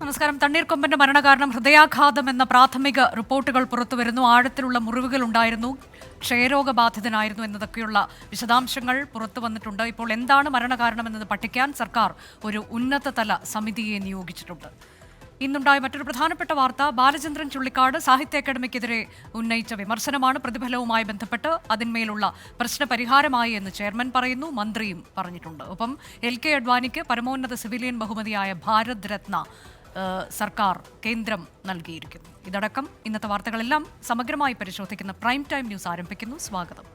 നമസ്കാരം. തണ്ണീർക്കൊമ്പന്റെ മരണകാരണം ഹൃദയാഘാതം എന്ന പ്രാഥമിക റിപ്പോർട്ടുകൾ പുറത്തുവരുന്നു. ആഴത്തിലുള്ള മുറിവുകൾ ഉണ്ടായിരുന്നു, ക്ഷയരോഗബാധിതനായിരുന്നു എന്നതൊക്കെയുള്ള വിശദാംശങ്ങൾ പുറത്തു വന്നിട്ടുണ്ട്. ഇപ്പോൾ എന്താണ് മരണകാരണം എന്നത് പഠിക്കാൻ സർക്കാർ ഒരു ഉന്നതതല സമിതിയെ നിയോഗിച്ചിട്ടുണ്ട്. ഇന്നുണ്ടായ മറ്റൊരു പ്രധാനപ്പെട്ട വാർത്ത ബാലചന്ദ്രൻ ചുള്ളിക്കാട് സാഹിത്യ അക്കാദമിക്കെതിരെ ഉന്നയിച്ച വിമർശനമാണ്. പ്രതിഫലവുമായി ബന്ധപ്പെട്ട് അതിന്മേലുള്ള പ്രശ്നപരിഹാരമായി എന്ന് ചെയർമാൻ പറയുന്നു, മന്ത്രിയും പറഞ്ഞിട്ടുണ്ട്. ഒപ്പം LK അഡ്വാനിക്ക് പരമോന്നത സിവിലിയൻ ബഹുമതിയായ ഭാരത് രത്ന സർക്കാർ കേന്ദ്രം നൽകിയിരിക്കുന്നു. ഇതടക്കം ഇന്നത്തെ വാർത്തകളെല്ലാം സമഗ്രമായി പരിശോധിക്കുന്ന പ്രൈം ടൈം ന്യൂസ് ആരംഭിക്കുന്നു. സ്വാഗതം.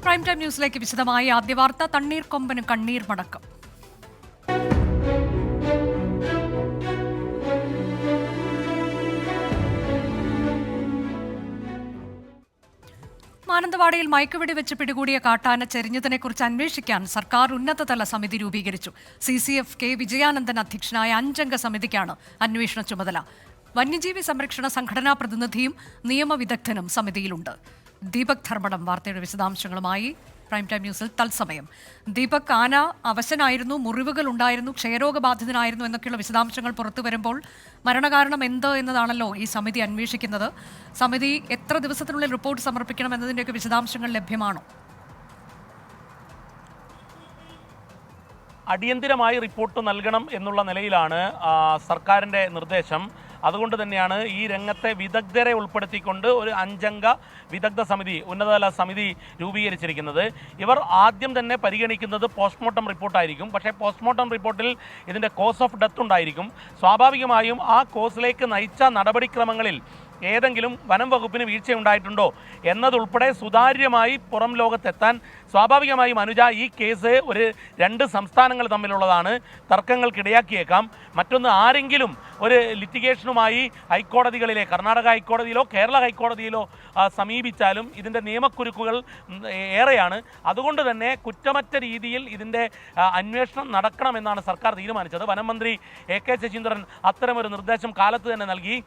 പ്രൈം ടൈം ന്യൂസിലേക്ക് വിശദമായി ആദ്യ വാർത്ത. തണ്ണീർക്കൊമ്പന് കണ്ണീർ മടക്കം. മാനന്തവാടിയിൽ മയക്കുവെടി വെച്ച് പിടികൂടിയ കാട്ടാന ചെരിഞ്ഞതിനെക്കുറിച്ച് അന്വേഷിക്കാൻ സർക്കാർ ഉന്നതതല സമിതി രൂപീകരിച്ചു. CCF K വിജയാനന്ദൻ അധ്യക്ഷനായ 5-അംഗ സമിതിക്കാണ് അന്വേഷണ ചുമതല. വന്യജീവി സംരക്ഷണ സംഘടനാ പ്രതിനിധിയും നിയമവിദഗ്ധനും സമിതിയിലുണ്ട്. ദീപക് ധർമ്മടം വാർത്തയുടെ വിശദാംശങ്ങളുമായി പ്രൈം ടൈം ന്യൂസിൽ തത്സമയം. ദീപക്, ആന അവശനായിരുന്നു, മുറിവുകൾ ഉണ്ടായിരുന്നു, ക്ഷയരോഗബാധിതനായിരുന്നു എന്നൊക്കെയുള്ള വിശദാംശങ്ങൾ പുറത്തു വരുമ്പോൾ മരണകാരണം എന്ത് എന്നതാണല്ലോ ഈ സമിതി അന്വേഷിക്കുന്നത്. സമിതി എത്ര ദിവസത്തിനുള്ളിൽ റിപ്പോർട്ട് സമർപ്പിക്കണം എന്നതിൻ്റെയൊക്കെ വിശദാംശങ്ങൾ ലഭ്യമാണോ? അടിയന്തിരമായി റിപ്പോർട്ട് നൽകണം എന്നുള്ള നിലയിലാണ് സർക്കാരിൻ്റെ നിർദ്ദേശം. അതുകൊണ്ട് തന്നെയാണ് ഈ രംഗത്തെ വിദഗ്ധരെ ഉൾപ്പെടുത്തിക്കൊണ്ട് ഒരു 5-അംഗ വിദഗ്ധ സമിതി, ഉന്നതതല സമിതി രൂപീകരിച്ചിരിക്കുന്നത്. ഇവർ ആദ്യം തന്നെ പരിഗണിക്കുന്നത് പോസ്റ്റ്മോർട്ടം റിപ്പോർട്ടായിരിക്കും. പക്ഷേ പോസ്റ്റ്മോർട്ടം റിപ്പോർട്ടിൽ ഇതിൻ്റെ കോസ് ഓഫ് ഡെത്ത് ഉണ്ടായിരിക്കും. സ്വാഭാവികമായും ആ കോസിലേക്ക് നയിച്ച നടപടിക്രമങ്ങളിൽ ഏതെങ്കിലും വനം വകുപ്പിന് വീഴ്ചയുണ്ടായിട്ടുണ്ടോ എന്നതുൾപ്പെടെ സുതാര്യമായി പുറം ലോകത്തെത്താൻ സ്വാഭാവികമായും ഈ കേസ് ഒരു 2 സംസ്ഥാനങ്ങൾ തമ്മിലുള്ളതാണ്. തർക്കങ്ങൾക്കിടയാക്കിയേക്കാം. മറ്റൊന്ന്, ആരെങ്കിലും ഒരു ലിറ്റിഗേഷനുമായി ഹൈക്കോടതികളിലെ കർണാടക ഹൈക്കോടതിയിലോ കേരള ഹൈക്കോടതിയിലോ സമീപിച്ചാലും ഇതിൻ്റെ നിയമക്കുരുക്കുകൾ ഏറെയാണ്. അതുകൊണ്ട് തന്നെ കുറ്റമറ്റ രീതിയിൽ ഇതിൻ്റെ അന്വേഷണം നടക്കണമെന്നാണ് സർക്കാർ തീരുമാനിച്ചത്. വനം മന്ത്രി AK ശശീന്ദ്രൻ അത്തരമൊരു നിർദ്ദേശം കാലത്ത് തന്നെ നൽകി.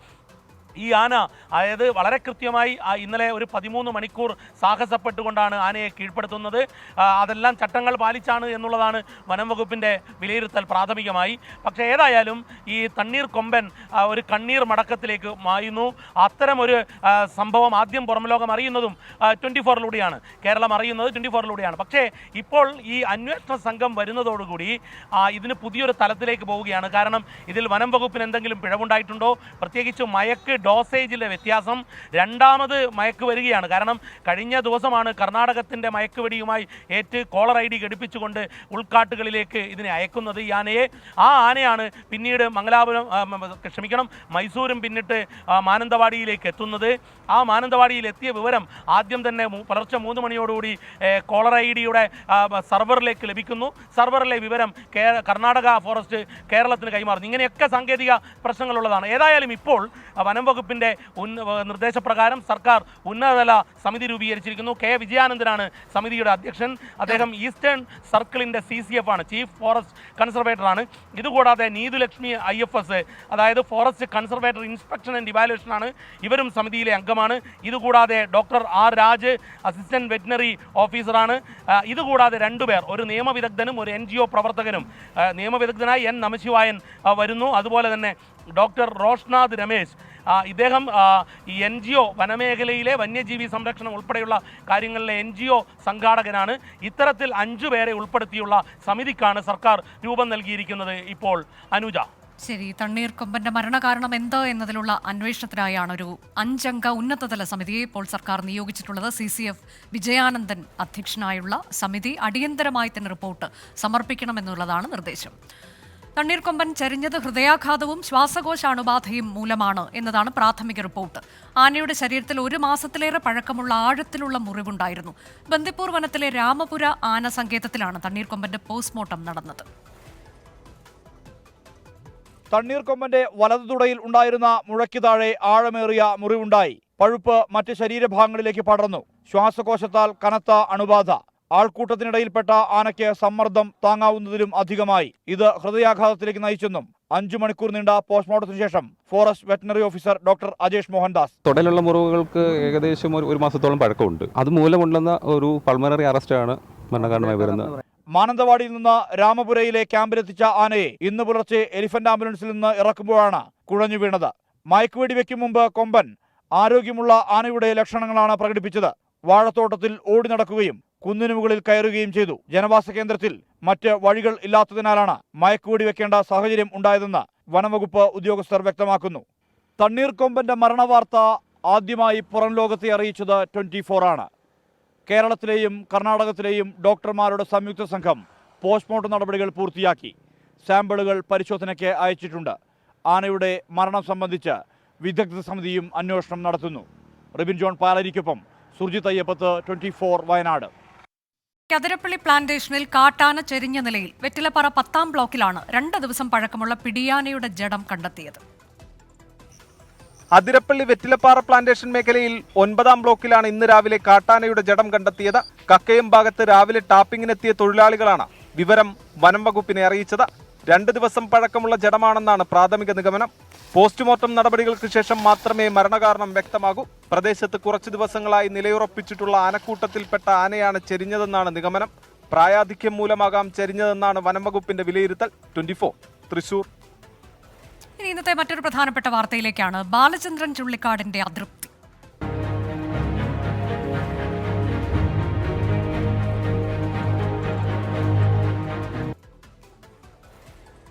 ഈ ആന, അതായത് വളരെ കൃത്യമായി ഇന്നലെ ഒരു 13 മണിക്കൂർ സാഹസപ്പെട്ടുകൊണ്ടാണ് ആനയെ കീഴ്പ്പെടുത്തുന്നത്. അതെല്ലാം ചട്ടങ്ങൾ പാലിച്ചാണ് എന്നുള്ളതാണ് വനം വകുപ്പിൻ്റെ വിലയിരുത്തൽ പ്രാഥമികമായി. പക്ഷേ ഏതായാലും ഈ തണ്ണീർക്കൊമ്പൻ ഒരു കണ്ണീർ മടക്കത്തിലേക്ക് മായുന്നു. അത്തരമൊരു സംഭവം ആദ്യം പുറം ലോകം അറിയുന്നതും 24-ലൂടെയാണ്, കേരളം അറിയുന്നത് 24-ലൂടെയാണ്. പക്ഷേ ഇപ്പോൾ ഈ അന്വേഷണ സംഘം വരുന്നതോടുകൂടി ഇതിന് പുതിയൊരു തലത്തിലേക്ക് പോവുകയാണ്. കാരണം ഇതിൽ വനം വകുപ്പിന് എന്തെങ്കിലും പിഴവുണ്ടായിട്ടുണ്ടോ, പ്രത്യേകിച്ച് മയക്ക് ഡോസേജിലെ വ്യത്യാസം, രണ്ടാമത് മയക്ക് വരികയാണ്. കാരണം കഴിഞ്ഞ ദിവസമാണ് കർണാടകത്തിൻ്റെ മയക്കുവെടിയുമായി കോളർ ID ഘടിപ്പിച്ചുകൊണ്ട് ഉൾക്കാട്ടുകളിലേക്ക് ഇതിനെ അയക്കുന്നത്, ഈ ആനയെ. ആ ആനയാണ് പിന്നീട് മൈസൂരും പിന്നിട്ട് മാനന്തവാടിയിലേക്ക് എത്തുന്നത്. ആ മാനന്തവാടിയിൽ എത്തിയ വിവരം ആദ്യം തന്നെ പുലർച്ചെ 3 മണിയോടുകൂടി കോളർ ID-യുടെ സർവറിലേക്ക് ലഭിക്കുന്നു. സർവറിലെ വിവരം കർണാടക ഫോറസ്റ്റ് കേരളത്തിന് കൈമാറുന്നു. ഇങ്ങനെയൊക്കെ സാങ്കേതിക പ്രശ്നങ്ങളുള്ളതാണ്. ഏതായാലും ഇപ്പോൾ വനം വകുപ്പിൻ്റെ നിർദ്ദേശപ്രകാരം സർക്കാർ ഉന്നതതല സമിതി രൂപീകരിച്ചിരിക്കുന്നു. K വിജയാനന്ദനാണ് സമിതിയുടെ അധ്യക്ഷൻ. അദ്ദേഹം ഈസ്റ്റേൺ സർക്കിളിൻ്റെ CCF ആണ്, ചീഫ് ഫോറസ്റ്റ് കൺസർവേറ്ററാണ്. ഇതുകൂടാതെ നീതുലക്ഷ്മി IFS, അതായത് forest conservator inspection and evaluation ആണ്, ഇവരും സമിതിയിലെ അംഗമാണ്. ഇതുകൂടാതെ doctor R Raj assistant veterinary ഓഫീസറാണ്. ഇതുകൂടാതെ 2 പേർ, ഒരു നിയമവിദഗ്ധനും ഒരു NGO പ്രവർത്തകനും. നിയമവിദഗ്ധനായി N നമശിവായൻ വരുന്നു. അതുപോലെ തന്നെ ഡോക്ടർ റോഷ്നാഥ് രമേശ്, ഇദ്ദേഹം ഈ NGO വനമേഖലയിലെ വന്യജീവി സംരക്ഷണം ഉൾപ്പെടെയുള്ള കാര്യങ്ങളിലെ NGO സംഘാടകനാണ്. ഇത്തരത്തിൽ 5 പേരെ ഉൾപ്പെടുത്തിയുള്ള സമിതിക്കാണ് സർക്കാർ രൂപം നൽകിയിരിക്കുന്നത്. ഇപ്പോൾ അനുജ, ശരി, തണ്ണീർക്കൊമ്പന്റെ മരണകാരണം എന്ത് എന്നതിലുള്ള അന്വേഷണത്തിനായാണ് ഒരു 5-അംഗ ഉന്നതതല സമിതിയെ ഇപ്പോൾ സർക്കാർ നിയോഗിച്ചിട്ടുള്ളത്. CCF വിജയാനന്ദൻ അധ്യക്ഷനായുള്ള സമിതി അടിയന്തരമായി തന്നെ റിപ്പോർട്ട് സമർപ്പിക്കണമെന്നുള്ളതാണ് നിർദ്ദേശം. തണ്ണീർക്കൊമ്പൻ ചരിഞ്ഞത് ഹൃദയാഘാതവും ശ്വാസകോശ അണുബാധയും മൂലമാണ് എന്നതാണ് പ്രാഥമിക റിപ്പോർട്ട്. ആനയുടെ ശരീരത്തിൽ 1 മാസത്തിലേറെ പഴക്കമുള്ള ആഴത്തിലുള്ള മുറിവുണ്ടായിരുന്നു. ബന്ദിപ്പൂർ വനത്തിലെ രാമപുര ആന സങ്കേതത്തിലാണ് തണ്ണീർക്കൊമ്പന്റെ പോസ്റ്റ്മോർട്ടം നടന്നത്. തണ്ണീർക്കൊമ്പന്റെ വലതുതുടയിൽ ഉണ്ടായിരുന്ന മുഴയ്ക്ക് താഴെ ആഴമേറിയ മുറിവുണ്ടായി. പഴുപ്പ് മറ്റ് ശരീരഭാഗങ്ങളിലേക്ക് പടർന്നു. ശ്വാസകോശത്താൽ കനത്ത അണുബാധ. ആൾക്കൂട്ടത്തിനിടയിൽപ്പെട്ട ആനയ്ക്ക് സമ്മർദ്ദം താങ്ങാവുന്നതിലും അധികമായി. ഇത് ഹൃദയാഘാതത്തിലേക്ക് നയിച്ചെന്നും 5 മണിക്കൂർ നീണ്ട പോസ്റ്റ്മോർട്ടത്തിന് ശേഷം forest veterinary officer doctor Ajesh Mohandas. തൊടയിലുള്ള മുറിവുകൾക്ക് ഏകദേശം ഒരു മാസത്തോളം പഴക്കമുണ്ട്. അത് മൂലമുണ്ടെന്ന ഒരു പൾമണറി അറസ്റ്റാണ് മരണകാരണമായി വരുന്നത്. മാനന്തവാടിയിൽ നിന്ന് രാമപുരയിലെ ക്യാമ്പിലെത്തിച്ച ആനയെ ഇന്ന് പുലർച്ചെ എലിഫന്റ് ആംബുലൻസിൽ നിന്ന് ഇറക്കുമ്പോഴാണ് കുഴഞ്ഞു വീണത്. മയക്കുവെടി വെക്കും മുമ്പ് കൊമ്പൻ ആരോഗ്യമുള്ള ആനയുടെ ലക്ഷണങ്ങളാണ് പ്രകടിപ്പിച്ചത്. വാഴത്തോട്ടത്തിൽ ഓടി നടക്കുകയും കുന്നിനു മുകളിൽ കയറുകയും ചെയ്തു. ജനവാസ കേന്ദ്രത്തിൽ മറ്റ് വഴികൾ ഇല്ലാത്തതിനാലാണ് മയക്കുവെടി വെക്കേണ്ട സാഹചര്യം ഉണ്ടായതെന്ന് വനംവകുപ്പ് ഉദ്യോഗസ്ഥർ വ്യക്തമാക്കുന്നു. തണ്ണീർക്കൊമ്പന്റെ മരണവാർത്ത ആദ്യമായി പുറം ലോകത്തെ അറിയിച്ചത് 24 ആണ്. കേരളത്തിലെയും കർണാടകത്തിലെയും ഡോക്ടർമാരുടെ സംയുക്ത സംഘം പോസ്റ്റ്മോർട്ടം നടപടികൾ പൂർത്തിയാക്കി. സാമ്പിളുകൾ പരിശോധനയ്ക്ക് അയച്ചിട്ടുണ്ട്. ആനയുടെ മരണം സംബന്ധിച്ച് വിദഗ്ധ സമിതിയും അന്വേഷണം നടത്തുന്നു. റിബിൻ ജോൺ പാലരിക്കൊപ്പം സുർജിത് അയ്യപ്പത്ത്, 24 വയനാട്. അതിരപ്പള്ളി പ്ലാന്റേഷനിൽ കാട്ടാന ചെരിഞ്ഞ നിലയിൽ വെറ്റിലപ്പാറ 10ാം ബ്ലോക്കിലാണ് 2 ദിവസം പഴക്കമുള്ള പിടിയാനയുടെ ജഡം കണ്ടെത്തിയത്. അതിരപ്പള്ളി വെറ്റിലപ്പാറ പ്ലാന്റേഷൻ മേഖലയിൽ 9ാം ബ്ലോക്കിലാണ് ഇന്ന് രാവിലെ കാട്ടാനയുടെ ജഡം കണ്ടെത്തിയത്. കക്കയം ഭാഗത്ത് രാവിലെ ടാപ്പിങ്ങിനെത്തിയ തൊഴിലാളികളാണ് വിവരം വനം വകുപ്പിനെ അറിയിച്ചത്. 2 ദിവസം പഴക്കമുള്ള ജഡമാണെന്നാണ് പ്രാഥമിക നിഗമനം. പോസ്റ്റ്മോർട്ടം നടപടികൾക്ക് ശേഷം മാത്രമേ മരണകാരണം വ്യക്തമാകൂ. പ്രദേശത്ത് കുറച്ചു ദിവസങ്ങളായി നിലയുറപ്പിച്ചിട്ടുള്ള ആനക്കൂട്ടത്തിൽപ്പെട്ട ആനയാണ് ചെരിഞ്ഞതെന്നാണ് നിഗമനം. പ്രായാധിക്യം മൂലമാകാം ചെരിഞ്ഞതെന്നാണ് വനം വകുപ്പിന്റെ വിലയിരുത്തൽ. 24 തൃശൂർ. ഇനി ഇന്നത്തെ മറ്റൊരു പ്രധാനപ്പെട്ട വാർത്തയിലേക്കാണ്. ബാലചന്ദ്രൻ ചുള്ളിക്കാടിന്റെ അതൃപ്തി.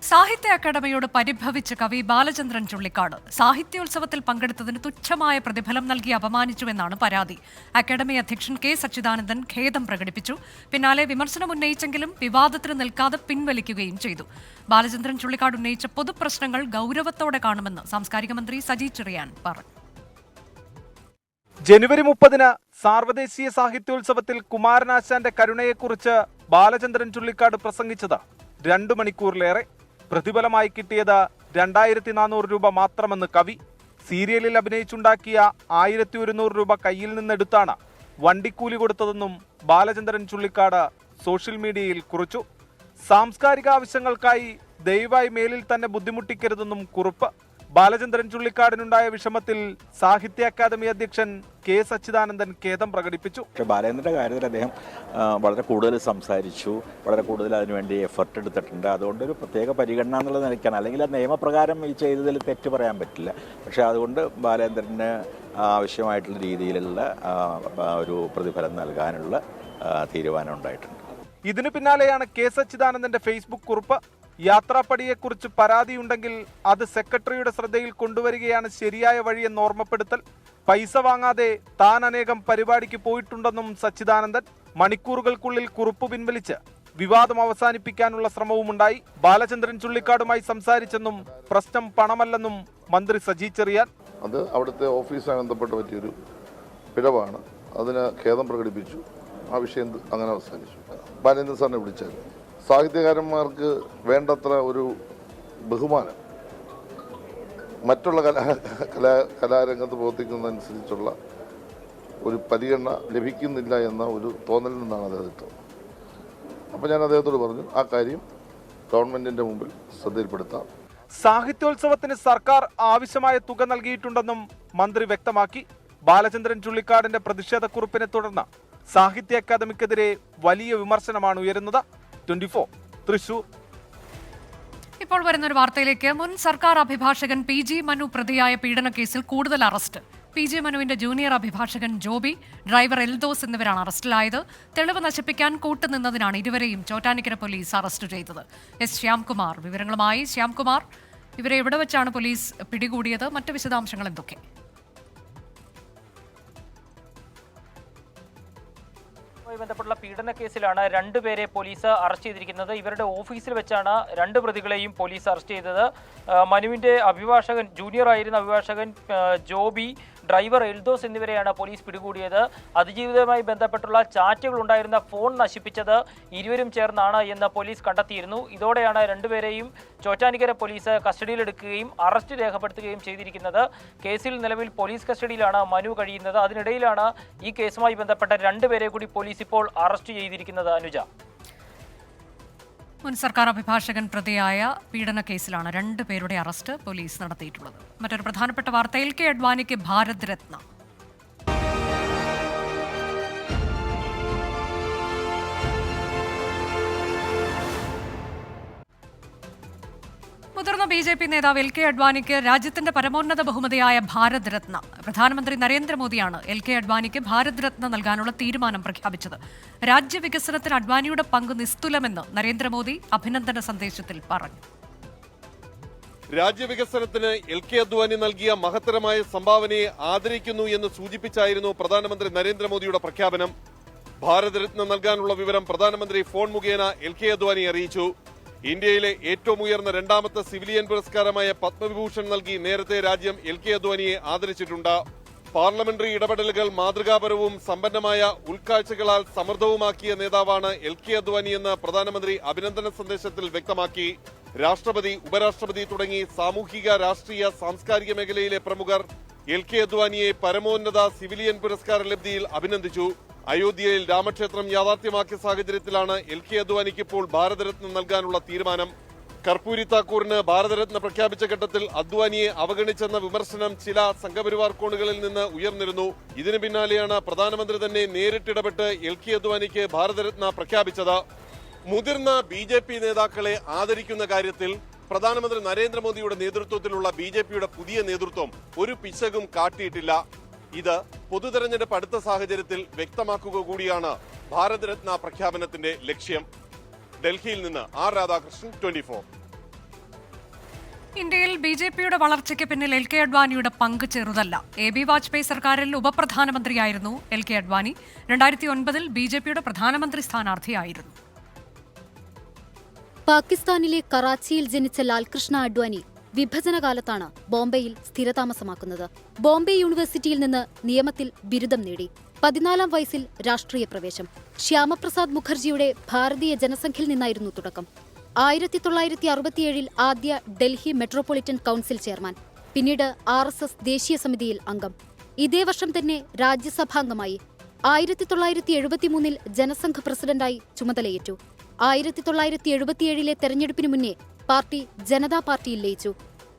സാഹിത്യ അക്കാദമിയോട് പരിഭവിച്ച കവി ബാലചന്ദ്രൻ ചുള്ളിക്കാട് സാഹിത്യോത്സവത്തിൽ പങ്കെടുത്തതിന് തുച്ഛമായ പ്രതിഫലം നൽകി അപമാനിച്ചുവെന്നാണ് പരാതി. അക്കാദമി അധ്യക്ഷൻ കെ സച്ചിദാനന്ദൻ ഖേദം പ്രകടിപ്പിച്ചു. പിന്നാലെ വിമർശനം ഉന്നയിച്ചെങ്കിലും വിവാദത്തിന് നിൽക്കാതെ പിൻവലിക്കുകയും ചെയ്തു. ബാലചന്ദ്രൻ ചുള്ളിക്കാട് ഉന്നയിച്ച പൊതുപ്രശ്നങ്ങൾ ഗൗരവത്തോടെ കാണുമെന്ന് സാംസ്കാരിക മന്ത്രി സജി ചെറിയാൻ പറഞ്ഞു. ജനുവരി 30-ന് സാർവദേശീയ സാഹിത്യോത്സവത്തിൽ കുമാരനാശാന്റെ കരുണയെക്കുറിച്ച് ബാലചന്ദ്രൻ ചുള്ളിക്കാട് പ്രസംഗിച്ചത് 2 മണിക്കൂറിലേറെ. പ്രതിഫലമായി കിട്ടിയത് 2400 രൂപ മാത്രമെന്ന് കവി. സീരിയലിൽ അഭിനയിച്ചുണ്ടാക്കിയ 1100 രൂപ കയ്യിൽ നിന്നെടുത്താണ് വണ്ടിക്കൂലി കൊടുത്തതെന്നും ബാലചന്ദ്രൻ ചുള്ളിക്കാട് സോഷ്യൽ മീഡിയയിൽ കുറിച്ചു. സാംസ്കാരിക ആവശ്യങ്ങൾക്കായി ദയവായി മേലിൽ തന്നെ ബുദ്ധിമുട്ടിക്കരുതെന്നും കുറിപ്പ്. ബാലചന്ദ്രൻ ചുള്ളിക്കാടിനുണ്ടായ വിഷമത്തിൽ സാഹിത്യ അക്കാദമി അധ്യക്ഷൻ കെ സച്ചിദാനന്ദൻ ഖേദം പ്രകടിപ്പിച്ചു. ബാലേന്ദ്രന്റെ കാര്യത്തിൽ അദ്ദേഹം വളരെ കൂടുതൽ സംസാരിച്ചു, വളരെ കൂടുതൽ അതിനുവേണ്ടി എഫർട്ട് എടുത്തിട്ടുണ്ട്. അതുകൊണ്ടൊരു പ്രത്യേക പരിഗണന എന്നുള്ള നിലയ്ക്കാണ്. അല്ലെങ്കിൽ ആ നിയമപ്രകാരം ഈ ചെയ്തതിൽ തെറ്റ് പറയാൻ പറ്റില്ല. പക്ഷേ അതുകൊണ്ട് ബാലേന്ദ്രന് ആവശ്യമായിട്ടുള്ള രീതിയിലുള്ള ഒരു പ്രതിഫലം നൽകാനുള്ള തീരുമാനം ഉണ്ടായിട്ടുണ്ട്. ഇതിനു പിന്നാലെയാണ് കെ സച്ചിദാനന്ദന്റെ ഫേസ്ബുക്ക് കുറിപ്പ്. യാത്രാപ്പടിയെക്കുറിച്ച് പരാതിയുണ്ടെങ്കിൽ അത് സെക്രട്ടറിയുടെ ശ്രദ്ധയിൽ കൊണ്ടുവരികയാണ് ശരിയായ വഴിയെന്ന് ഓർമ്മപ്പെടുത്തൽ. പൈസ വാങ്ങാതെ താൻ അനേകം പരിപാടിക്ക് പോയിട്ടുണ്ടെന്നും സച്ചിദാനന്ദൻ. മണിക്കൂറുകൾക്കുള്ളിൽ കുറിപ്പ് പിൻവലിച്ച് വിവാദം അവസാനിപ്പിക്കാനുള്ള ശ്രമവുമുണ്ടായി. ബാലചന്ദ്രൻ ചുള്ളിക്കാടുമായി സംസാരിച്ചെന്നും പ്രശ്നം പണമല്ലെന്നും മന്ത്രി സജി ചെറിയാൻ. അത് അവിടുത്തെ ഓഫീസുമായി ബന്ധപ്പെട്ട് പറ്റിയൊരു പിഴവാണ്. അതിന് ഖേദം പ്രകടിപ്പിച്ചു. ആ വിഷയം അങ്ങനെ അവസാനിച്ചു. ബാലേന്ദ്രൻ സാറിനെ വിളിച്ചായിരുന്നു. സാഹിത്യകാരന്മാർക്ക് വേണ്ടത്ര ഒരു ബഹുമാനം മറ്റുള്ള കലാരംഗത്ത് പ്രവർത്തിക്കുന്നതനുസരിച്ചുള്ള ഒരു പരിഗണന ലഭിക്കുന്നില്ല എന്ന ഒരു തോന്നലിൽ നിന്നാണ് അദ്ദേഹം ഇട്ടത്. അപ്പോൾ ഞാൻ അദ്ദേഹത്തോട് പറഞ്ഞു, ആ കാര്യം ഗവൺമെന്റിന്റെ മുമ്പിൽ ശ്രദ്ധയിൽപ്പെടുത്താം. സാഹിത്യോത്സവത്തിന് സർക്കാർ ആവശ്യമായ തുക നൽകിയിട്ടുണ്ടെന്നും മന്ത്രി വ്യക്തമാക്കി. ബാലചന്ദ്രൻ ചുള്ളിക്കാടിന്റെ പ്രതിഷേധക്കുറിപ്പിനെ തുടർന്ന് സാഹിത്യ അക്കാദമിക്കെതിരെ വലിയ വിമർശനമാണ് ഉയരുന്നത്. 24 തൃശൂർ. ഇപ്പോൾ വരുന്നൊരു വാർത്തയിലേക്ക്. മുൻ സർക്കാർ അഭിഭാഷകൻ PG മനു പ്രതിയായ പീഡനക്കേസിൽ കൂടുതൽ അറസ്റ്റ്. PG മനുവിന്റെ ജൂനിയർ അഭിഭാഷകൻ ജോബി, ഡ്രൈവർ എൽദോസ് എന്നിവരാണ് അറസ്റ്റിലായത്. തെളിവ് നശിപ്പിക്കാൻ കൂട്ടുനിന്നതിനാണ് ഇരുവരെയും ചോറ്റാനിക്കര പോലീസ് അറസ്റ്റ് ചെയ്തത്. എസ് ശ്യാംകുമാർ വിവരങ്ങളുമായി. ശ്യാംകുമാർ, ഇവരെ എവിടെ വെച്ചാണ് പോലീസ് പിടികൂടിയത്? മറ്റ് വിശദാംശങ്ങൾ എന്തൊക്കെ? ബന്ധപ്പെട്ടുള്ള പീഡന കേസിലാണ് 2 പേരെ പോലീസ് അറസ്റ്റ് ചെയ്തിരിക്കുന്നത്. ഇവരുടെ ഓഫീസിൽ വെച്ചാണ് 2 പ്രതികളെയും പോലീസ് അറസ്റ്റ് ചെയ്തത്. മനുവിന്റെ അഭിഭാഷകൻ, ജൂനിയർ ആയിരുന്ന അഭിഭാഷകൻ ജോബി, ഡ്രൈവർ എൽദോസ് എന്നിവരെയാണ് പോലീസ് പിടികൂടിയത്. അതിജീവിതവുമായി ബന്ധപ്പെട്ടുള്ള ചാറ്റുകൾ ഉണ്ടായിരുന്ന ഫോൺ നശിപ്പിച്ചത് ഇരുവരും ചേർന്നാണ് എന്ന് പോലീസ് കണ്ടെത്തിയിരുന്നു. ഇതോടെയാണ് രണ്ടുപേരെയും ചോറ്റാനിക്കര പോലീസ് കസ്റ്റഡിയിലെടുക്കുകയും അറസ്റ്റ് രേഖപ്പെടുത്തുകയും ചെയ്തിരിക്കുന്നത്. കേസിൽ നിലവിൽ പോലീസ് കസ്റ്റഡിയിലാണ് മനു കഴിയുന്നത്. അതിനിടയിലാണ് ഈ കേസുമായി ബന്ധപ്പെട്ട രണ്ടുപേരെ കൂടി പോലീസ് ഇപ്പോൾ അറസ്റ്റ് ചെയ്തിരിക്കുന്നത്. അനുജ, മുൻ സർക്കാർ അഭിഭാഷകൻ പ്രതിയായ പീഡന കേസിലാണ് രണ്ടുപേരുടെ അറസ്റ്റ് പോലീസ് നടത്തിയിട്ടുള്ളത്. മറ്റൊരു പ്രധാനപ്പെട്ട വാർത്ത, LK അഡ്വാനിക്ക് ഭാരത് രത്ന. മുതിർന്ന BJP നേതാവ് LK അഡ്വാനിക്ക് രാജ്യത്തിന്റെ പരമോന്നത ബഹുമതിയായ ഭാരത് രത്ന. പ്രധാനമന്ത്രി നരേന്ദ്രമോദിയാണ് LK അഡ്വാനിക്ക് ഭാരത് രത്ന നൽകാനുള്ള തീരുമാനം പ്രഖ്യാപിച്ചത്. രാജ്യവികസനത്തിന് അഡ്വാനിയുടെ പങ്ക് നിസ്തുലമെന്ന് നരേന്ദ്രമോദി അഭിനന്ദന സന്ദേശത്തിൽ പറഞ്ഞു. രാജ്യവികസനത്തിന് LK അദ്വാനി നൽകിയ മഹത്തരമായ സംഭാവനയെ ആദരിക്കുന്നു എന്ന് സൂചിപ്പിച്ചായിരുന്നു പ്രധാനമന്ത്രി നരേന്ദ്രമോദിയുടെ പ്രഖ്യാപനം. ഭാരത് രത്ന നൽകാനുള്ള വിവരം പ്രധാനമന്ത്രി ഫോൺ മുഖേന LK അദ്വാനി അറിയിച്ചു. ഇന്ത്യയിലെ ഏറ്റവും ഉയർന്ന രണ്ടാമത്തെ സിവിലിയൻ പുരസ്കാരമായ പത്മവിഭൂഷൺ നൽകി നേരത്തെ രാജ്യം LK അദ്വാനിയെ ആദരിച്ചിട്ടുണ്ട്. പാർലമെന്ററി ഇടപെടലുകൾ മാതൃകാപരവും സമ്പന്നമായ ഉൾക്കാഴ്ചകളാൽ സമൃദ്ധവുമാക്കിയ നേതാവാണ് LK അദ്വാനിയെന്ന് പ്രധാനമന്ത്രി അഭിനന്ദന സന്ദേശത്തിൽ വ്യക്തമാക്കി. രാഷ്ട്രപതി, ഉപരാഷ്ട്രപതി തുടങ്ങി സാമൂഹിക, രാഷ്ട്രീയ, സാംസ്കാരിക മേഖലയിലെ പ്രമുഖർ LK അദ്വാനിയെ പരമോന്നത സിവിലിയൻ പുരസ്കാര ലബ്ധിയിൽ അഭിനന്ദിച്ചു. അയോധ്യയിൽ രാമക്ഷേത്രം യാഥാർത്ഥ്യമാക്കിയ സാഹചര്യത്തിലാണ് LK അദ്വാനിക്ക് ഇപ്പോൾ ഭാരതരത്ന നൽകാനുള്ള തീരുമാനം. കർപ്പൂരി താക്കൂറിന് ഭാരതരത്ന പ്രഖ്യാപിച്ച ഘട്ടത്തിൽ അദ്വാനിയെ അവഗണിച്ചെന്ന വിമർശനം ചില സംഘപരിവാർ കോണുകളിൽ നിന്ന് ഉയർന്നിരുന്നു. ഇതിന് പിന്നാലെയാണ് പ്രധാനമന്ത്രി തന്നെ നേരിട്ടിടപെട്ട് LK അദ്വാനിക്ക് ഭാരതരത്ന പ്രഖ്യാപിച്ചത്. മുതിർന്ന BJP നേതാക്കളെ ആദരിക്കുന്ന കാര്യത്തിൽ പ്രധാനമന്ത്രി നരേന്ദ്രമോദിയുടെ നേതൃത്വത്തിലുള്ള BJPയുടെ പുതിയ നേതൃത്വം ഒരു പിശകും കാട്ടിയിട്ടില്ല. ഇത് പൊതുതെരഞ്ഞെടുപ്പ് അടുത്ത സാഹചര്യത്തിൽ വ്യക്തമാക്കുക കൂടിയാണ് ഭാരതരത്ന പ്രഖ്യാപനത്തിന്റെ ലക്ഷ്യം. ഡൽഹിയിൽ നിന്ന് R. രാധാകൃഷ്ണൻ, 24. ഇന്ത്യയിൽ BJPയുടെ വളർച്ചയ്ക്ക് പിന്നിൽ LK അഡ്വാനിയുടെ പങ്ക് ചെറുതല്ല. AB വാജ്പേയി സർക്കാരിൽ ഉപപ്രധാനമന്ത്രിയായിരുന്നു LK അഡ്വാനി. 2009 BJPയുടെ പ്രധാനമന്ത്രി സ്ഥാനാർത്ഥിയായിരുന്നു. പാകിസ്ഥാനിലെ കറാച്ചിയിൽ ജനിച്ച ലാൽകൃഷ്ണ അഡ്വാനി വിഭജനകാലത്താണ് ബോംബെയിൽ സ്ഥിരതാമസമാക്കുന്നത്. ബോംബെ യൂണിവേഴ്സിറ്റിയിൽ നിന്ന് നിയമത്തിൽ ബിരുദം നേടി. 14-ാം വയസ്സിൽ രാഷ്ട്രീയ പ്രവേശം. ശ്യാമപ്രസാദ് മുഖർജിയുടെ ഭാരതീയ ജനസംഘിൽ നിന്നായിരുന്നു തുടക്കം. 1967 ആദ്യ ഡൽഹി മെട്രോപൊളിറ്റൻ കൗൺസിൽ ചെയർമാൻ, പിന്നീട് RSS ദേശീയ സമിതിയിൽ അംഗം. ഇതേ വർഷം തന്നെ രാജ്യസഭാംഗമായി. 1973 ജനസംഘ് പ്രസിഡന്റായി ചുമതലയേറ്റു. 1977 തെരഞ്ഞെടുപ്പിന് മുന്നേ പാർട്ടി ജനതാ പാർട്ടിയിൽ ലയിച്ചു.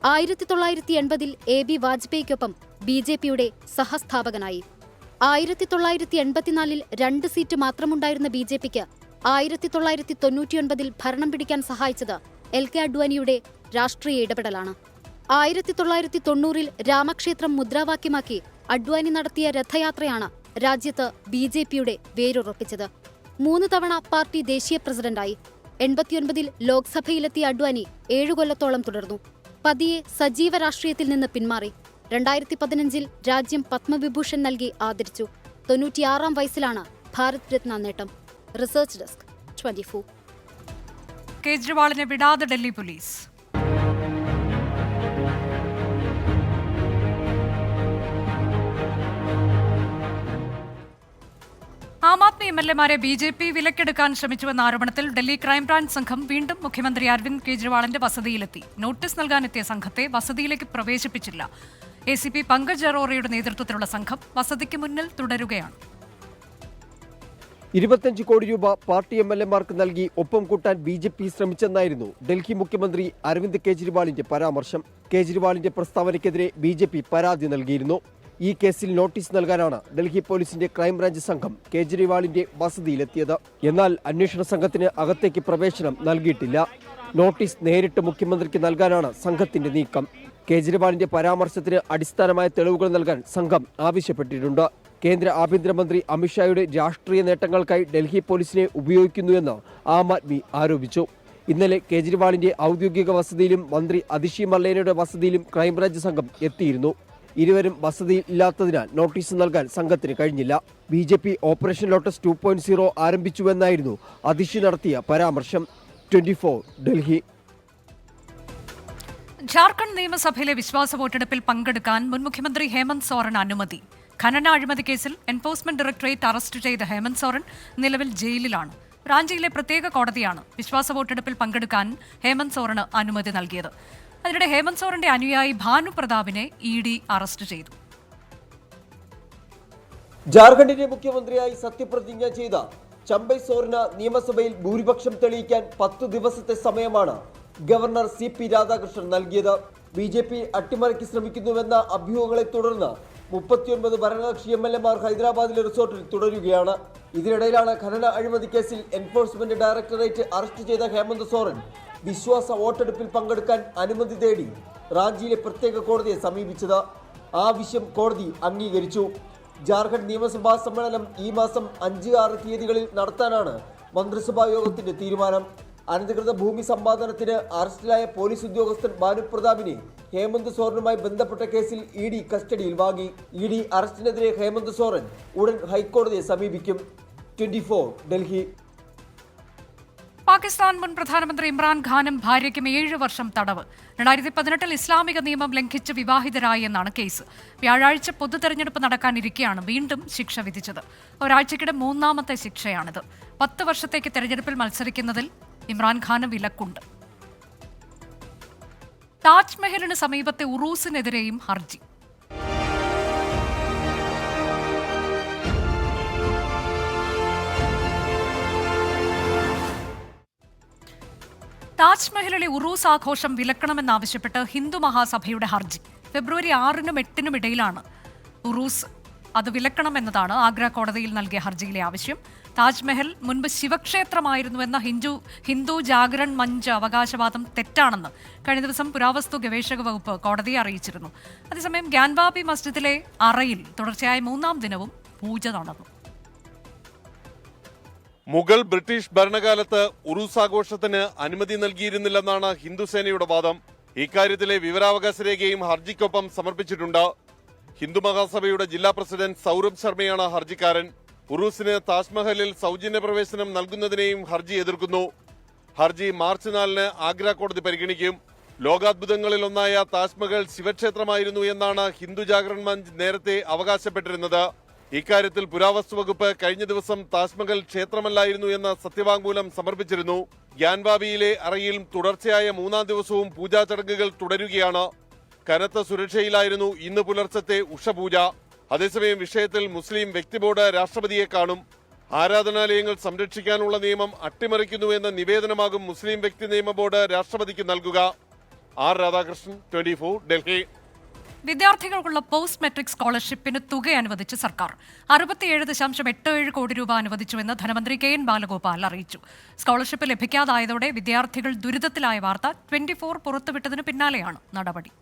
1980 AB വാജ്പേയിക്കൊപ്പം BJPയുടെ സഹസ്ഥാപകനായി. 1984 2 സീറ്റ് മാത്രമുണ്ടായിരുന്ന BJPക്ക് 1999 ഭരണം പിടിക്കാൻ സഹായിച്ചത് LK അഡ്വാനിയുടെ രാഷ്ട്രീയ ഇടപെടലാണ്. 1990 രാമക്ഷേത്രം മുദ്രാവാക്യമാക്കി അഡ്വാനി നടത്തിയ രഥയാത്രയാണ് രാജ്യത്ത് BJPയുടെ വേരുറപ്പിച്ചത്. 3 തവണ പാർട്ടി ദേശീയ പ്രസിഡന്റായി. 89 ലോക്സഭയിലെത്തിയ അഡ്വാനി 7 കൊല്ലത്തോളം തുടർന്നു. പതിയെ സജീവ രാഷ്ട്രീയത്തിൽ നിന്ന് പിന്മാറി. 2015 രാജ്യം പത്മവിഭൂഷൺ നൽകി ആദരിച്ചു. 96-ാം വയസ്സിലാണ് ഭാരത് രത്ന നേട്ടം. Research desk, 24. കേജ്രിവാളിനെ വിടാതെ ഡൽഹി പോലീസ്. ആം ആദ്മി MLA-മാരെ BJP വിലക്കെടുക്കാൻ ശ്രമിച്ചുവെന്ന ആരോപണത്തിൽ ഡൽഹി ക്രൈംബ്രാഞ്ച് സംഘം വീണ്ടും മുഖ്യമന്ത്രി അരവിന്ദ് കെജ്രിവാളിന്റെ വസതിയിലെത്തി. നോട്ടീസ് നൽകാനെത്തിയ സംഘത്തെ വസതിയിലേക്ക് പ്രവേശിപ്പിച്ചില്ല. ACP പങ്കജ് അറോറയുടെ നേതൃത്വത്തിലുള്ള സംഘം വസതിക്ക് മുന്നിൽ തുടരുകയാണ്. 25 കോടി രൂപ പാർട്ടി MLA-മാർക്ക് നൽകി ഒപ്പം കൂട്ടാൻ BJP ശ്രമിച്ചെന്നായിരുന്നു ഡൽഹി മുഖ്യമന്ത്രി അരവിന്ദ് കെജ്രിവാളിന്റെ പരാമർശം. കെജ്രിവാളിന്റെ പ്രസ്താവനയ്ക്കെതിരെ BJP പരാതി നൽകിയിരുന്നു. ഈ കേസിൽ നോട്ടീസ് നൽകാനാണ് ഡൽഹി പോലീസിന്റെ ക്രൈംബ്രാഞ്ച് സംഘം കേജ്രിവാളിന്റെ വസതിയിലെത്തിയത്. എന്നാൽ അന്വേഷണ സംഘത്തിന് അകത്തേക്ക് പ്രവേശനം നൽകിയിട്ടില്ല. നോട്ടീസ് നേരിട്ട് മുഖ്യമന്ത്രിക്ക് നൽകാനാണ് സംഘത്തിന്റെ നീക്കം. കേജ്രിവാളിന്റെ പരാമർശത്തിന് അടിസ്ഥാനമായ തെളിവുകൾ നൽകാൻ സംഘം ആവശ്യപ്പെട്ടിട്ടുണ്ട്. കേന്ദ്ര ആഭ്യന്തരമന്ത്രി അമിത്ഷായുടെ രാഷ്ട്രീയ നേട്ടങ്ങൾക്കായി ഡൽഹി പോലീസിനെ ഉപയോഗിക്കുന്നുവെന്ന് ആം ആദ്മി ആരോപിച്ചു. ഇന്നലെ കേജ്രിവാളിന്റെ ഔദ്യോഗിക വസതിയിലും മന്ത്രി അതിഷി മർലേനയുടെ വസതിയിലും ക്രൈംബ്രാഞ്ച് സംഘം എത്തിയിരുന്നു. ഇരുവരും വസതിയിൽ ഇല്ലാത്തതിനാൽ നോട്ടീസ് നൽകാൻ സംഘത്തിന് കഴിഞ്ഞില്ല. BJP ഓപ്പറേഷൻ ലോട്ടസ് 2.0 ആരംഭിച്ചുവെന്നായിരുന്നു അതിഷി നടത്തിയ പരാമർശം. 24 ഡൽഹി. ജാർഖണ്ഡ് നിയമസഭയിലെ വിശ്വാസ വോട്ടെടുപ്പിൽ പങ്കെടുക്കാൻ മുൻ മുഖ്യമന്ത്രി ഹേമന്ത് സോറന് അനുമതി. ഖനന അഴിമതി കേസിൽ എൻഫോഴ്സ്മെന്റ് ഡയറക്ടറേറ്റ് അറസ്റ്റ് ചെയ്ത ഹേമന്ത് സോറൻ നിലവിൽ ജയിലിലാണ്. റാഞ്ചിയിലെ പ്രത്യേക കോടതിയാണ് വിശ്വാസ വോട്ടെടുപ്പിൽ പങ്കെടുക്കാൻ ഹേമന്ത് സോറന് അനുമതി നൽകിയത്. അതിനിടെ ഹേമന്ത് സോറന്റെ അനുയായി ഭാനു പ്രതാപിനെ ED അറസ്റ്റ് ചെയ്തു. ജാർഖണ്ഡിന്റെ മുഖ്യമന്ത്രിയായി സത്യപ്രതിജ്ഞ ചെയ്ത ചമ്പൈ സോറിന് നിയമസഭയിൽ ഭൂരിപക്ഷം തെളിയിക്കാൻ 10 ദിവസത്തെ സമയമാണ് ഗവർണർ CP രാധാകൃഷ്ണൻ നൽകിയത്. BJP അട്ടിമറിക്ക് ശ്രമിക്കുന്നുവെന്ന അഭ്യൂഹങ്ങളെ തുടർന്ന് 39 ഭരണകക്ഷി MLA-മാർ ഹൈദരാബാദിലെ റിസോർട്ടിൽ തുടരുകയാണ്. ഇതിനിടയിലാണ് ഖനന അഴിമതി കേസിൽ എൻഫോഴ്സ്മെന്റ് ഡയറക്ടറേറ്റ് അറസ്റ്റ് ചെയ്ത ഹേമന്ത് സോറൻ വിശ്വാസ വോട്ടെടുപ്പിൽ പങ്കെടുക്കാൻ അനുമതി തേടി റാഞ്ചിയിലെ പ്രത്യേക കോടതിയെ സമീപിച്ചത്. ആവശ്യം കോടതി അംഗീകരിച്ചു. ജാർഖണ്ഡ് നിയമസഭാ സമ്മേളനം ഈ മാസം 5-6 തീയതികളിൽ നടത്താനാണ് മന്ത്രിസഭാ യോഗത്തിന്റെ തീരുമാനം. അനധികൃത ഭൂമി സമ്പാദനത്തിന് അറസ്റ്റിലായ പോലീസ് ഉദ്യോഗസ്ഥൻ ഭാനു പ്രതാപിനെ ഹേമന്ത് സോറനുമായി ബന്ധപ്പെട്ട കേസിൽ ED കസ്റ്റഡിയിൽ വാങ്ങി. ED അറസ്റ്റിനെതിരെ ഹേമന്ത് സോറൻ ഉടൻ ഹൈക്കോടതിയെ സമീപിക്കും. 24 ഡൽഹി. പാകിസ്ഥാൻ മുൻ പ്രധാനമന്ത്രി ഇമ്രാൻഖാനും ഭാര്യയ്ക്കും 7 വർഷം തടവ്. 2018 ഇസ്ലാമിക നിയമം ലംഘിച്ച് വിവാഹിതരായി എന്നാണ് കേസ്. വ്യാഴാഴ്ച പൊതു തെരഞ്ഞെടുപ്പ് നടക്കാനിരിക്കെയാണ് വീണ്ടും ശിക്ഷ വിധിച്ചത്. ഒരാഴ്ചക്കിടെ 3ാമത്തെ ശിക്ഷയാണിത്. 10 വർഷത്തേക്ക് തെരഞ്ഞെടുപ്പിൽ മത്സരിക്കുന്നതിൽ ഇമ്രാൻഖാന് വിലക്കുണ്ട്. താജ്മഹലിന് സമീപത്തെ ഉറൂസിനെതിരെയും ഹർജി. താജ്മഹലിലെ ഉറൂസ് ആഘോഷം വിലക്കണമെന്നാവശ്യപ്പെട്ട് ഹിന്ദു മഹാസഭയുടെ ഹർജി. ഫെബ്രുവരി 6-നും 8-നും ഇടയിലാണ് ഉറൂസ്. അത് വിലക്കണമെന്നതാണ് ആഗ്ര കോടതിയിൽ നൽകിയ ഹർജിയിലെ ആവശ്യം. താജ്മഹൽ മുൻപ് ശിവക്ഷേത്രമായിരുന്നുവെന്ന ഹിന്ദു ജാഗരൺ മഞ്ച് അവകാശവാദം തെറ്റാണെന്ന് കഴിഞ്ഞ ദിവസം പുരാവസ്തു ഗവേഷക വകുപ്പ് കോടതിയെ അറിയിച്ചിരുന്നു. അതേസമയം ഗ്യാൻവാപി മസ്ജിദിലെ അറയിൽ തുടർച്ചയായ 3ാം ദിനവും പൂജ നടന്നു. മുഗൾ ബ്രിട്ടീഷ് ഭരണകാലത്ത് ഉറൂസ് ആഘോഷത്തിന് അനുമതി നൽകിയിരുന്നില്ലെന്നാണ് ഹിന്ദുസേനയുടെ വാദം. ഇക്കാര്യത്തിലെ വിവരാവകാശ രേഖയും ഹർജിക്കൊപ്പം സമർപ്പിച്ചിട്ടുണ്ട്. ഹിന്ദു മഹാസഭയുടെ ജില്ലാ പ്രസിഡന്റ് സൗരഭ് ശർമ്മയാണ് ഹർജിക്കാരൻ. ഉറൂസിന് താജ്മഹലിൽ സൗജന്യ പ്രവേശനം നൽകുന്നതിനെയും ഹർജി എതിർക്കുന്നു. ഹർജി മാർച്ച് 4-ന് ആഗ്ര കോടതി പരിഗണിക്കും. ലോകാത്ഭുതങ്ങളിൽ ഒന്നായ താജ്മഹൽ ശിവക്ഷേത്രമായിരുന്നു എന്നാണ് ഹിന്ദു ജാഗരൺ മഞ്ച് നേരത്തെ അവകാശപ്പെട്ടിരുന്നത്. ഇക്കാര്യത്തിൽ പുരാവസ്തു വകുപ്പ് കഴിഞ്ഞ ദിവസം താജ്മഹൽ ക്ഷേത്രമല്ലായിരുന്നു എന്ന സത്യവാങ്മൂലം സമർപ്പിച്ചിരുന്നു. ഗ്യാൻവാബിയിലെ അറയിൽ തുടർച്ചയായ 3ാം ദിവസവും പൂജാ ചടങ്ങുകൾ തുടരുകയാണ്. കനത്ത സുരക്ഷയിലായിരുന്നു ഇന്ന് പുലർച്ചത്തെ ഉഷപൂജ. അതേസമയം വിഷയത്തിൽ മുസ്ലിം വ്യക്തി ബോർഡ് രാഷ്ട്രപതിയെ കാണും. ആരാധനാലയങ്ങൾ സംരക്ഷിക്കാനുള്ള നിയമം അട്ടിമറിക്കുന്നുവെന്ന നിവേദനമാകും മുസ്ലിം വ്യക്തി നിയമ ബോർഡ് രാഷ്ട്രപതിക്ക് നൽകുക. R. രാധാകൃഷ്ണൻ, 24 ഡൽഹി. വിദ്യാർത്ഥികൾക്കുള്ള പോസ്റ്റ് മെട്രിക് സ്കോളർഷിപ്പിന് തുക അനുവദിച്ച് സർക്കാർ 67.87 കോടി രൂപ അനുവദിച്ചുവെന്ന് ധനമന്ത്രി KN ബാലഗോപാൽ അറിയിച്ചു. സ്കോളർഷിപ്പ് ലഭിക്കാതായതോടെ വിദ്യാർത്ഥികൾ ദുരിതത്തിലായ വാർത്ത 24 പുറത്തുവിട്ടതിന് പിന്നാലെയാണ് നടപടി.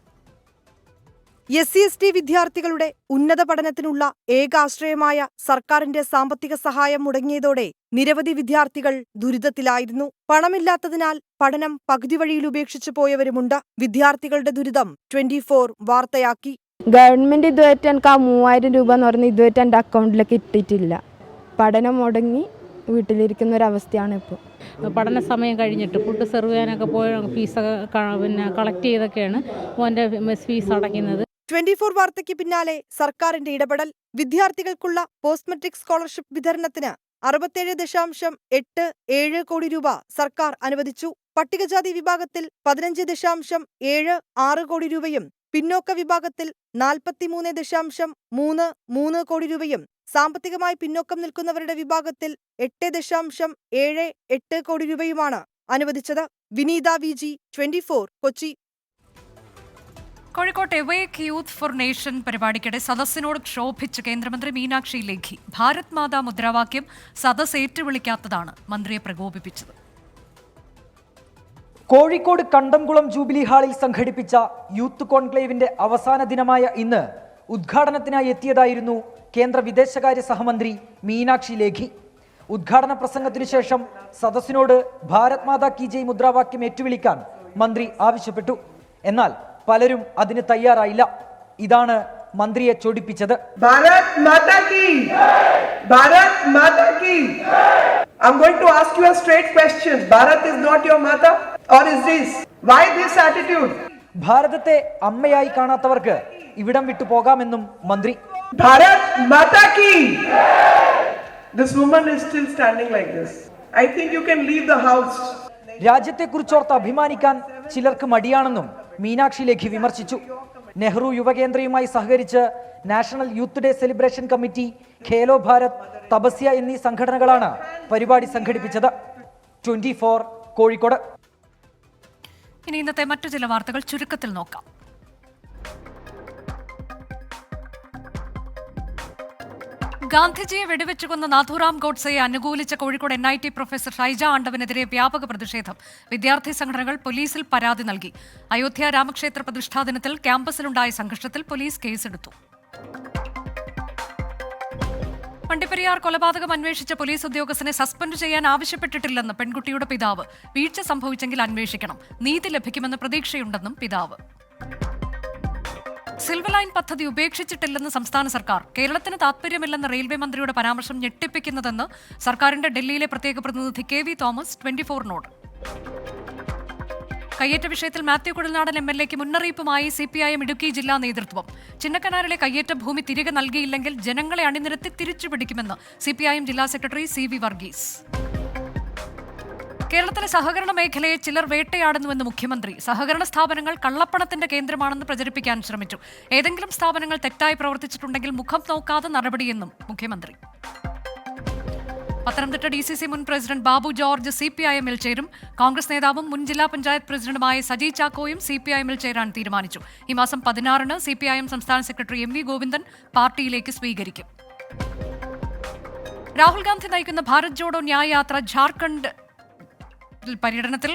SC/ST വിദ്യാർത്ഥികളുടെ ഉന്നത പഠനത്തിനുള്ള ഏകാശ്രയമായ സർക്കാരിന്റെ സാമ്പത്തിക സഹായം മുടങ്ങിയതോടെ നിരവധി വിദ്യാർത്ഥികൾ ദുരിതത്തിലായിരുന്നു. പണമില്ലാത്തതിനാൽ പഠനം പകുതി വഴിയിൽ ഉപേക്ഷിച്ചു പോയവരുമുണ്ട്. വിദ്യാർത്ഥികളുടെ ദുരിതം 24 വാർത്തയാക്കി. ഗവൺമെന്റ് ഇതുവരെ എനിക്ക് 3000 രൂപ എന്ന് പറഞ്ഞ് ഇതുവരെ എൻ്റെ അക്കൗണ്ടിലേക്ക് ഇട്ടിട്ടില്ല. പഠനം മുടങ്ങി വീട്ടിലിരിക്കുന്ന ഒരവസ്ഥയാണ് ഇപ്പോൾ. പഠന സമയം കഴിഞ്ഞിട്ട് ഫുഡ് സെർവ് ചെയ്യാനൊക്കെ പോയ ഫീസ് കളക്ട് ചെയ്തൊക്കെയാണ് മോൻ്റെ മെസ് ഫീസ് അടയ്ക്കുന്നത്. 24 വാർത്തയ്ക്ക് പിന്നാലെ സർക്കാരിന്റെ ഇടപെടൽ. വിദ്യാർത്ഥികൾക്കുള്ള പോസ്റ്റ് മെട്രിക് സ്കോളർഷിപ്പ് വിതരണത്തിന് 67.87 കോടി രൂപ സർക്കാർ അനുവദിച്ചു. പട്ടികജാതി വിഭാഗത്തിൽ 15.76 കോടി രൂപയും പിന്നോക്ക വിഭാഗത്തിൽ 43.33 കോടി രൂപയും സാമ്പത്തികമായി പിന്നോക്കം നിൽക്കുന്നവരുടെ വിഭാഗത്തിൽ 8.78 കോടി രൂപയുമാണ് അനുവദിച്ചത്. വിനീത VG, 24 കൊച്ചി. കോഴിക്കോട്ട് എവേക്ക് യൂത്ത് ഫോർ നേഷൻ പരിപാടിക്കിടെ സദസ്സിനോട് ക്ഷോഭിച്ച് കേന്ദ്രമന്ത്രി മീനാക്ഷി ലേഖി. ഭാരത് മാതാ മുദ്രാവാക്യം സദസ് ഏറ്റുവിളിക്കാത്തതാണ് മന്ത്രിയെ പ്രകോപിപ്പിച്ചത്. കോഴിക്കോട് കണ്ടംകുളം ജൂബിലി ഹാളിൽ സംഘടിപ്പിച്ച യൂത്ത് കോൺക്ലേവിന്റെ അവസാന ദിനമായ ഇന്ന് ഉദ്ഘാടനത്തിനായി എത്തിയതായിരുന്നു കേന്ദ്ര വിദേശകാര്യ സഹമന്ത്രി മീനാക്ഷി ലേഖി. ഉദ്ഘാടന പ്രസംഗത്തിനു ശേഷം സദസ്സിനോട് ഭാരത് മാതാ കി ജയ് മുദ്രാവാക്യം ഏറ്റുവിളിക്കാൻ മന്ത്രി ആവശ്യപ്പെട്ടു. എന്നാൽ പലരും അതിന് തയ്യാറായില്ല. ഇതാണ് മന്ത്രിയെ ചൊടിപ്പിച്ചത്. ഭാരത് മാതാ കി ജയ്, ഭാരത് മാതാ കി ജയ്. I'm going to ask you a straight question. Bharat is not your mother, or is this? Why this attitude? ഭാരതത്തെ അമ്മയായി കാണാത്തവർക്ക് ഇവിടം വിട്ടു പോകാമെന്നും മന്ത്രി. Bharat Mata ki! This woman is still standing like this. I think you can leave the house. രാജ്യത്തെക്കുറിച്ചോർത്ത് അഭിമാനിക്കാൻ ചിലർക്ക് മടിയാണെന്നും മീനാക്ഷി ലേഖി വിമർശിച്ചു. നെഹ്റു യുവകേന്ദ്രയുമായി സഹകരിച്ച് national youth day celebration committee, Khelo Bharat, Tapasya എന്നീ സംഘടനകളാണ് പരിപാടി സംഘടിപ്പിച്ചത്. 24 കോഴിക്കോട്. ഇനി ഇന്നത്തെ മറ്റു ചില വാർത്തകൾ ചുരുക്കത്തിൽ നോക്കാം. ഗാന്ധിജിയെ വെടിവെച്ചുകൊന്ന നാഥുറാം ഗോഡ്സെയെ അനുകൂലിച്ച കോഴിക്കോട് NIT പ്രൊഫസർ ഷൈജ ആണ്ടവനെതിരെ വ്യാപക പ്രതിഷേധം. വിദ്യാർത്ഥി സംഘടനകൾ പോലീസിൽ പരാതി നൽകി. അയോധ്യ രാമക്ഷേത്ര പ്രതിഷ്ഠാ ദിനത്തിൽ ക്യാമ്പസിലുണ്ടായ സംഘർഷത്തിൽ പോലീസ് കേസെടുത്തു. വണ്ടിപ്പെരിയാർ കൊലപാതകം അന്വേഷിച്ച പോലീസ് ഉദ്യോഗസ്ഥനെ സസ്പെൻഡ് ചെയ്യാൻ ആവശ്യപ്പെട്ടിട്ടില്ലെന്ന് പെൺകുട്ടിയുടെ പിതാവ്. വീഴ്ച സംഭവിച്ചെങ്കിൽ അന്വേഷിക്കണം, നീതി ലഭിക്കുമെന്ന് പ്രതീക്ഷയുണ്ടെന്നും പിതാവ്. സിൽവർ ലൈൻ പദ്ധതി ഉപേക്ഷിച്ചിട്ടില്ലെന്ന് സംസ്ഥാന സർക്കാർ. കേരളത്തിന് താൽപര്യമില്ലെന്ന റെയിൽവേ മന്ത്രിയുടെ പരാമർശം ഞെട്ടിപ്പിക്കുന്നതെന്ന് സർക്കാരിന്റെ ഡൽഹിയിലെ പ്രത്യേക പ്രതിനിധി KV തോമസ് 24നോട്. കയ്യേറ്റ വിഷയത്തിൽ മാത്യു കുഴൽനാടൻ MLAക്ക് മുന്നറിയിപ്പുമായി CPIM ഇടുക്കി ജില്ലാ നേതൃത്വം. ചിന്നക്കനാലിലെ കയ്യേറ്റ ഭൂമി തിരികെ നൽകിയില്ലെങ്കിൽ ജനങ്ങളെ അണിനിരത്തി തിരിച്ചുപിടിക്കുമെന്ന് CPIM ജില്ലാ സെക്രട്ടറി CV വർഗീസ്. കേരളത്തിലെ സഹകരണ മേഖലയെ ചിലർ വേട്ടയാടുന്നുവെന്ന് മുഖ്യമന്ത്രി. സഹകരണ സ്ഥാപനങ്ങൾ കള്ളപ്പണത്തിന്റെ കേന്ദ്രമാണെന്ന് പ്രചരിപ്പിക്കാൻ ശ്രമിച്ചു. ഏതെങ്കിലും സ്ഥാപനങ്ങൾ തെറ്റായി പ്രവർത്തിച്ചിട്ടുണ്ടെങ്കിൽ മുഖം നോക്കാതെ നടപടിയെന്നും മുഖ്യമന്ത്രി. പത്തനംതിട്ട DCC മുൻ പ്രസിഡന്റ് ബാബു ജോർജ് CPIM-ൽ ചേരും. കോൺഗ്രസ് നേതാവും മുൻ ജില്ലാ പഞ്ചായത്ത് പ്രസിഡന്റുമായ സജി ചാക്കോയും CPIM-ൽ ചേരാൻ തീരുമാനിച്ചു. ഈ മാസം 16-ന് CPIM സംസ്ഥാന സെക്രട്ടറി MV ഗോവിന്ദൻ പാർട്ടിയിലേക്ക് സ്വീകരിക്കും. രാഹുൽ ഗാന്ധി നയിക്കുന്ന ഭാരത് ജോഡോ ന്യായ് യാത്ര ജാർഖണ്ഡ് പര്യടനത്തിൽ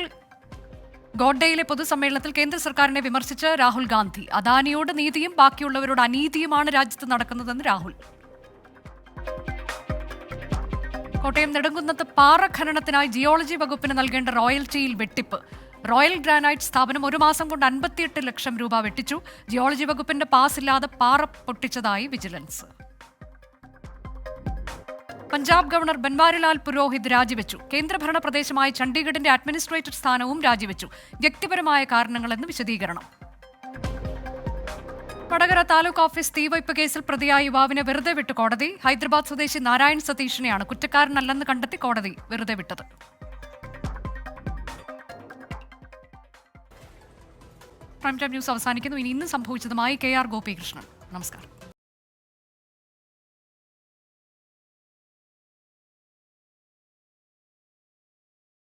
ഗോഡ്ഡയിലെ പൊതുസമ്മേളനത്തിൽ കേന്ദ്ര സർക്കാരിനെ വിമർശിച്ച് രാഹുൽ ഗാന്ധി. അദാനിയോട് നീതിയും ബാക്കിയുള്ളവരോട് അനീതിയുമാണ് രാജ്യത്ത് നടക്കുന്നതെന്ന് രാഹുൽ. കോട്ടയം നെടുങ്കുന്നത്ത് പാറ ഖനനത്തിനായി ജിയോളജി വകുപ്പിന് നൽകേണ്ട റോയൽറ്റിയിൽ വെട്ടിപ്പ്. റോയൽ ഗ്രാനൈറ്റ് സ്ഥാപനം 1 മാസം കൊണ്ട് 58 ലക്ഷം രൂപ വെട്ടിച്ചു. ജിയോളജി വകുപ്പിന്റെ പാസ് ഇല്ലാതെ പാറ പൊട്ടിച്ചതായി വിജിലൻസ്. പഞ്ചാബ് ഗവർണർ ബൻവാരിലാൽ പുരോഹിത് രാജിവെച്ചു. കേന്ദ്രഭരണ പ്രദേശമായ ചണ്ഡീഗഡിന്റെ അഡ്മിനിസ്ട്രേറ്റർ സ്ഥാനവും രാജിവെച്ചു. വ്യക്തിപരമായ കാരണങ്ങളെന്ന് വിശദീകരണം. വടകര താലൂക്ക് ഓഫീസ് തീവയ്പ് കേസിൽ പ്രതിയായ യുവാവിനെ വെറുതെ വിട്ടു കോടതി. ഹൈദരാബാദ് സ്വദേശി നാരായൺ സതീഷിനെയാണ് കുറ്റക്കാരനല്ലെന്ന് കണ്ടെത്തി കോടതി വെറുതെ വിട്ടത്. പ്രൈം ടൈം ന്യൂസ് അവസാനിക്കുന്നു. ഇനി സംഭവിച്ചതുമായി KR ഗോപികൃഷ്ണൻ. നമസ്കാരം.